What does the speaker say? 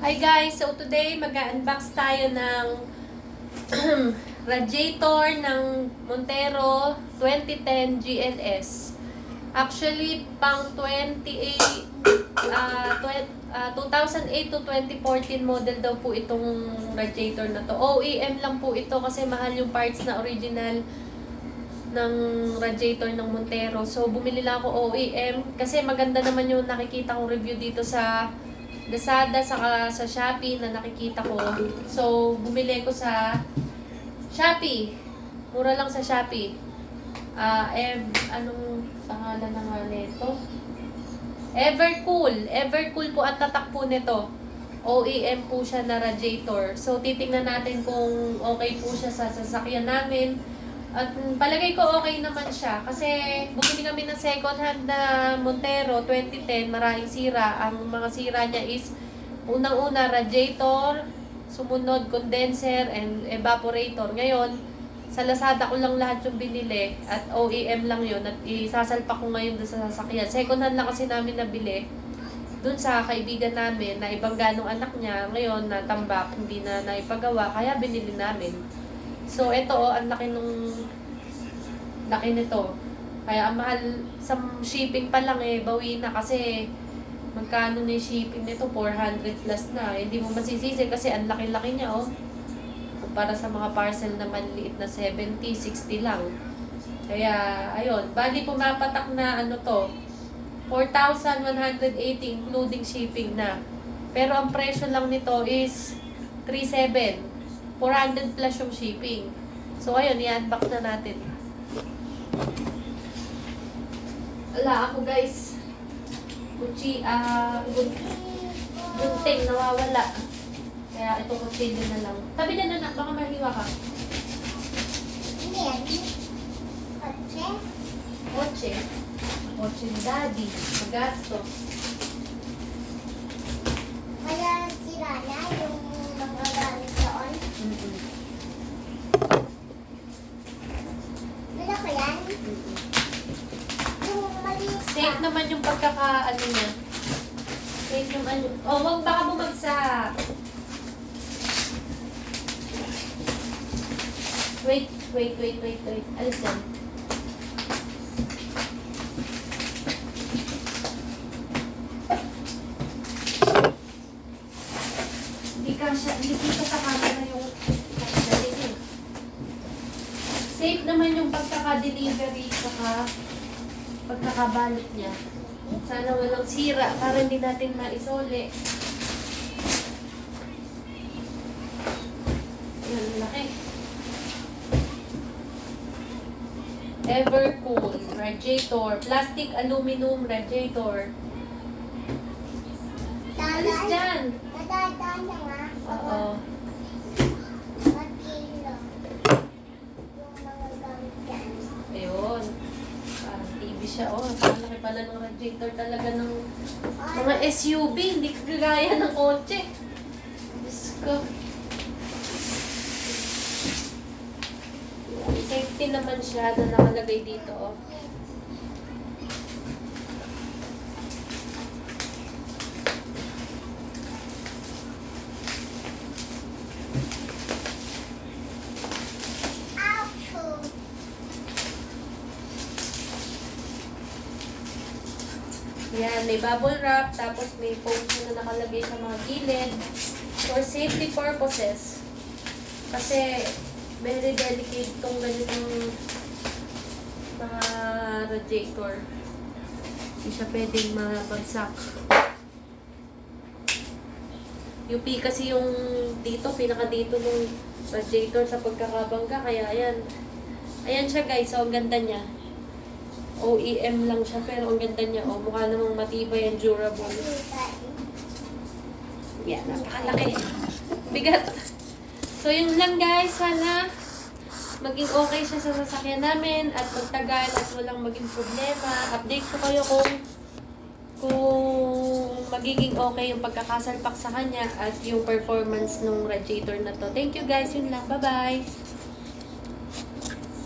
Hi guys! So today mag-unbox tayo ng radiator ng Montero 2010 GLS. Actually, pang 2008 to 2014 model daw po itong radiator na to. OEM lang po ito kasi mahal yung parts na original ng radiator ng Montero. So, bumili lang ako OEM kasi maganda naman yung nakikita kong review dito sa Lazada saka sa Shopee na nakikita ko. So, bumili ko sa Shopee. Mura lang sa Shopee. Anong pangalan na nga nito? Evercool. Evercool po ang tatak po nito. OEM po siya na radiator. So, titingnan natin kung okay po siya sa sasakyan namin. At palagay ko okay naman siya kasi bumili kami ng second hand na Montero 2010, maraming sira. Ang mga sira niya is unang-una radiator, sumunod condenser and evaporator. Ngayon, sa Lazada ko lang lahat yung binili at OEM lang yun at isasalpak ko ngayon doon sa sasakyan. Second hand lang kasi namin nabili doon sa kaibigan namin na ibang ganong anak niya. Ngayon, natambak, hindi na naipagawa, kaya binili namin. So, ito, ang laki nito. Kaya, ang mahal, sa shipping pa lang bawi na kasi magkano na yung shipping nito, 400 plus na. Hindi mo masisisi kasi ang laki-laki niya, oh. Para sa mga parcel na maliit na 70, 60 lang. Kaya, ayun, bali pumapatak na to, 4,180 including shipping na. Pero ang presyo lang nito is 3,700. 400 plus yung shipping. So, ayun, i-unbox na natin. Wala ako, guys. Gunting, nawawala. Kaya ito kutsilyo na lang. Tabi na na, baka mahiwa ka. Ano yan? Kotse? Kotse. Kotse ni Daddy. Magasto. Kaya sira na yung mga gamit doon. Wala ko yan? Yung maliit Safe naman yung pagkaka-ano niya. Safe yung ano. Oh, wag baka bumagsak. Wait. Alis yan. Hindi ka sa camera yung dalihin. Safe naman yung pagkaka-delivery saka pagkakabalot niya. Sana walang sira para hindi natin maisole. Yan, laki. Evercool radiator. Plastic aluminum radiator. Alis dyan. Nadadaan na nga. Oo. Magkilo. Yung mga gamit yan. Ayun. Parang TV siya. Oh, ang laki pala ng radiator talaga ng mga SUV. Hindi kagaya ng kotse. Diyos ko. Safety naman siya na nakalagay dito. Oh. Yan, may bubble wrap, tapos may foam na nakalagay sa mga gilid for safety purposes. Kasi very delicate itong ganitong mga radiator. Hindi siya pwedeng mabagsak. UP kasi yung dito, pinaka dito ng radiator sa pagkakabangga. Kaya ayan. Ayan siya guys, so ang ganda niya. OEM lang siya, pero ang ganda niya. Oh, mukha namang matibay and durable. Yan, napakalaki. Bigat. So, yun lang guys. Sana maging okay siya sa sasakyan namin at magtagal at walang maging problema. Update ko kayo kung magiging okay yung pagkakasalpak sa kanya at yung performance ng radiator na to. Thank you guys. Yun lang. Bye-bye.